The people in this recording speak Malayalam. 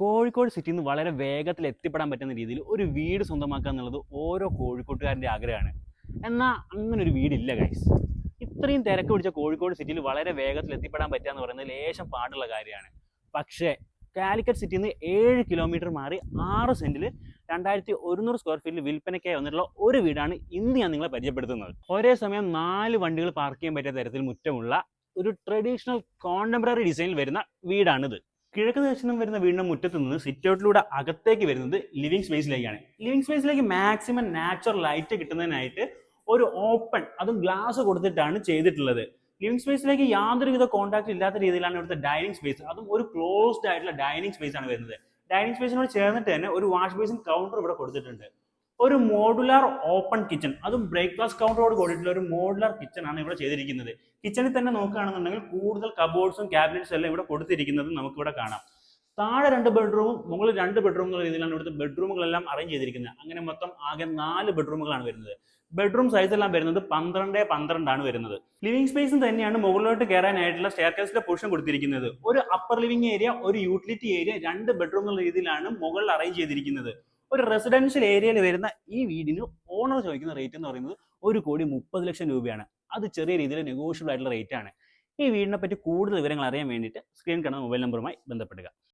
കോഴിക്കോട് സിറ്റിയിൽ നിന്ന് വളരെ വേഗത്തിൽ എത്തിപ്പെടാൻ പറ്റുന്ന രീതിയിൽ ഒരു വീട് സ്വന്തമാക്കുക എന്നുള്ളത് ഓരോ കോഴിക്കോട്ടുകാരൻ്റെ ആഗ്രഹമാണ്. എന്നാൽ അങ്ങനെ ഒരു വീടില്ല ഗൈസ്. ഇത്രയും തിരക്ക് പിടിച്ച കോഴിക്കോട് സിറ്റിയിൽ വളരെ വേഗത്തിൽ എത്തിപ്പെടാൻ പറ്റുക എന്ന് പറയുന്നത് ലേശം പാടുള്ള കാര്യമാണ്. പക്ഷേ കാലിക്കറ്റ് സിറ്റിയിൽ നിന്ന് 7 കിലോമീറ്റർ മാറി 6 സെന്റിൽ 2100 സ്ക്വയർ ഫീറ്റിൽ വിൽപ്പനയ്ക്കായി വന്നിട്ടുള്ള ഒരു വീടാണ് ഇന്ന് ഞാൻ നിങ്ങളെ പരിചയപ്പെടുത്തുന്നത്. ഒരേ സമയം 4 വണ്ടികൾ പാർക്ക് ചെയ്യാൻ പറ്റിയ തരത്തിൽ മുറ്റമുള്ള ഒരു ട്രഡീഷണൽ കോണ്ടംപററി ഡിസൈനിൽ വരുന്ന വീടാണിത്. കിഴക്ക് ദർശനം വരുന്ന വീടിന്റെ മുറ്റത്ത് നിന്ന് സിറ്റ് ഔട്ടിലൂടെ അകത്തേക്ക് വരുന്നത് ലിവിംഗ് സ്പേസിലേക്കാണ്. ലിവിംഗ് സ്പേസിലേക്ക് മാക്സിമം നാച്ചുറൽ ലൈറ്റ് കിട്ടുന്നതിനായിട്ട് ഒരു ഓപ്പൺ, അതും ഗ്ലാസ് കൊടുത്തിട്ടാണ് ചെയ്തിട്ടുള്ളത്. ലിവിംഗ് സ്പേസിലേക്ക് യാതൊരുവിധ കോൺടാക്ട് ഇല്ലാത്ത രീതിയിലാണ് ഇവിടുത്തെ ഡൈനിങ് സ്പേസ്, അതും ഒരു ക്ലോസ്ഡ് ആയിട്ടുള്ള ഡൈനിങ് സ്പേസ് ആണ് വരുന്നത്. ഡൈനിങ് സ്പേസിനോട് ചേർന്നിട്ട് തന്നെ ഒരു വാഷ് ബേസിൻ കൗണ്ടർ ഇവിടെ കൊടുത്തിട്ടുണ്ട്. ഒരു മോഡുലാർ ഓപ്പൺ കിച്ചൺ, അതും ബ്രേക്ക്ഫാസ്റ്റ് കൗണ്ടറോട് കൂടിയിട്ടുള്ള ഒരു മോഡുലാർ കിച്ചൺ ആണ് ഇവിടെ ചെയ്തിരിക്കുന്നത്. കിച്ചണിൽ തന്നെ നോക്കുകയാണെന്നുണ്ടെങ്കിൽ കൂടുതൽ കബോർഡ്സും ക്യാബിനറ്റ്സും എല്ലാം ഇവിടെ കൊടുത്തിരിക്കുന്നത് നമുക്കിവിടെ കാണാം. താഴെ 2 ബെഡ്റൂമും മുകളിൽ 2 ബെഡ്റൂം എന്നുള്ള രീതിയിലാണ് ഇവിടുത്തെ ബെഡ്റൂമുകളെല്ലാം അറേഞ്ച് ചെയ്തിരിക്കുന്നത്. അങ്ങനെ മൊത്തം ആകെ 4 ബെഡ്റൂമുകളാണ് വരുന്നത്. ബെഡ്റൂം സൈസ് എല്ലാം വരുന്നത് 12x12 ആണ് വരുന്നത്. ലിവിംഗ് സ്പേസും തന്നെയാണ് മുകളിലോട്ട് കയറാനായിട്ടുള്ള സ്റ്റെയർകേസിന്റെ പൊസിഷൻ കൊടുത്തിരിക്കുന്നത്. ഒരു അപ്പർ ലിവിംഗ് ഏരിയ, ഒരു യൂട്ടിലിറ്റി ഏരിയ, 2 ബെഡ്റൂം എന്നുള്ള രീതിയിലാണ് മുകളിൽ അറേഞ്ച് ചെയ്തിരിക്കുന്നത്. ഒരു റെസിഡൻഷ്യൽ ഏരിയയിൽ വരുന്ന ഈ വീടിന് ഓണർ ചോദിക്കുന്ന റേറ്റ് എന്ന് പറയുന്നത് 1,30,00,000 രൂപയാണ്. അത് ചെറിയ രീതിയിൽ നെഗോഷ്യബിൾ ആയിട്ടുള്ള റേറ്റ് ആണ്. ഈ വീടിനെ പറ്റി കൂടുതൽ വിവരങ്ങൾ അറിയാൻ വേണ്ടിയിട്ട് സ്ക്രീൻ കാണുന്ന മൊബൈൽ നമ്പറുമായി ബന്ധപ്പെടുക.